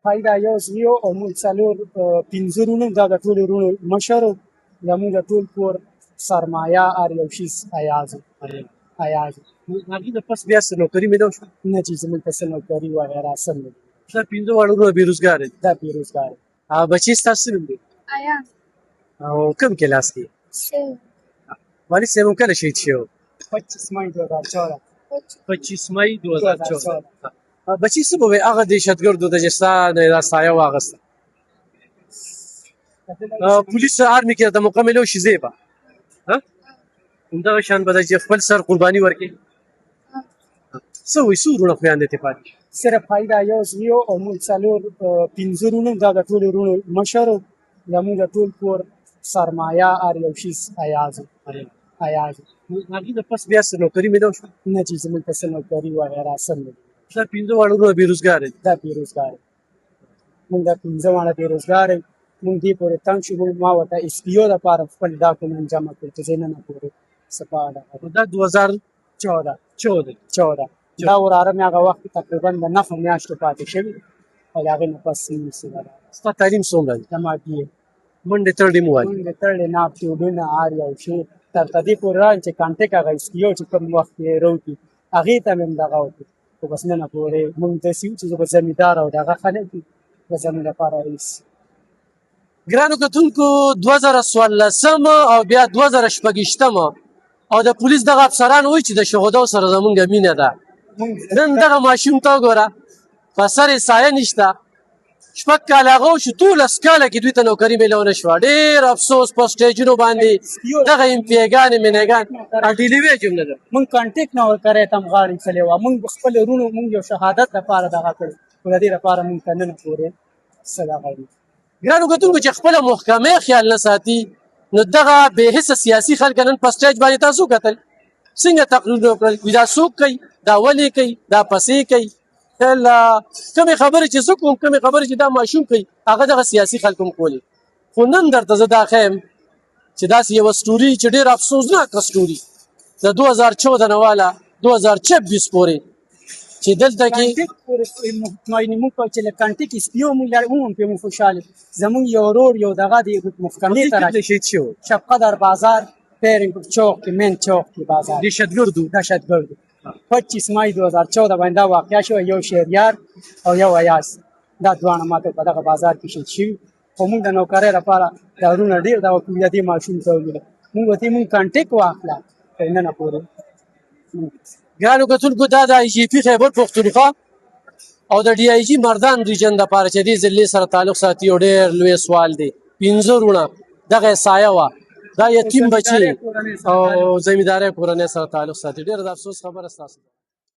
پای دا یو زوی او موږ څلور پنځه وروڼه دا د ټولو وروڼو مشر و زموږ د ټول کور سرمایه هر یو شیز ایاز و هغې نه پس بیا څه نوکري میلاو شوه؟ نه چې زموږ ته څه نوکري وغیره څه نه دي. دا پنځه واړه وروڼه بېروزګاره دي. دا بېروزګار دي. بچې ستاسو څه نوم دی؟ ایاز او کوم کلاس کې؟ والد صاحب هم کله شهید شوی و؟ 25 مای 2014 25 مای 2014. بچې څه به وایي هغه دهشتګردو ته چې ستا نه یې دا سایه واخیسته پولیس آرمي کې درته موقع میلاو شي ځې به همدغه شان به ده چې خپل سر قرباني ورکړې څه وایي څو وروڼه خویندې ترې پاتې شي؟ صرف پای دا یو زوی او موږ څلور پنځه وروڼه دا د ټولو وروڼو مشر و زموږ د ټول کور سرمایه هر یو شیز ایاز و هغې نه پس بیا څه نوکري میلاو شوه؟ نه چې زموږ ته څه نوکري وغیره څه نه دي. دا پنځه واړه وروڼه بېروزګاره دي. دا بېروزګار دي. موږ دا پنځه واړه بېروزګار یو. موږ دې پورې تنګ شو ما ورته اس پي او دپاره خپل ډاکومنټ جمع کړ چې زه نن پورې صفا دا 2014 دا وراره مې هغه وخت تقریبا د 9 میاشتو پاتې شوي او د هغې نه پس ستا تعلیم څومره دی؟ زما بي منډې ترډې مو وایي؟ منډې ترډې ناپ ټیوبونه هر یو شی تر دې پورې راغلم چې کانټیک هغه اس پي او چې کوم وخت یې روکي هغې ته مې هم دغه وکړو خو بس نن پورې موږ داسې یو چې زه به زمیندار او دغه خلک وي به زموږ لپاره هېڅ ګرانو کتونکو 2014 او بیا 2016 او د پولیس دغه افسران وایي چې د شهداو سره زمونږ مینه ده. نن دغه ماشوم ته وګوره په سر یې سایه نشته 6 کاله هغه وشو 12 کاله کې دوی ته نوکري میلاو نه شوه. ډېر افسوس په سټیجونو باندې دغه امپیګانې مینهګان ډیلیوې جمله ده موږ کانټیک نه ورکړی ته هم غاړې څلې وه موږ خپل وروڼو موږ یو شهادت لپاره دغه کړی خو د دې لپاره موږ ته نن پورې څه دغه وي. ګرانو کتونکو چې خپله محکمې خیال نه ساتي نو دغه بې حسه سیاسي خلک نن په سټیج باندې تاسو کتل څنګه تقریرونه وکړل وي دا څوک کوي دا ولې کوي دا پسې کوي کومې خبرې چې زه کوم کومې خبرې چې دا ماشوم کوي هغه دغه سیاسي خلک هم کولې خو نن درته زه دا ښیم چې داسې یوه سټوري چې ډېر افسوسناکه سټوري د 2014 نه واله 2026 پورې چې دلته کې مطمئنې موږ چې له کانټیک اس پي او موږ هم پرې موږ خوشحاله زموږ یو ورور یو دغه د محکمې ته راځي شهید شوی شبقدر بازار پیرنګ چوک کې مین چوک کې بازار دهشتګردو 25 مای 2014 باندې دا واقعه شوه یو شهریار او یو ایاز دا دواړه ماته په دغه بازار کې شهید شوي خو موږ د نوکرۍ لپاره دا وروڼه ډېر دا وکړي د دې ماشوم ته وویله موږ ورته موږ کانټیک واخله تر ننه پورې. ګرانو کتونکو دا د آی جي پي خیبر پښتونخوا او د ډي آی جي مردان ریجن دپاره چې دې ضلعې سره تعلق ساتي یو ډېر لوی سوال دی. 15 وروڼه دغه سایه وه دا یتیم بچي او زمیندارۍ کورنۍ سره تعلق ساتي. ډېر د افسوس خبره ستاسو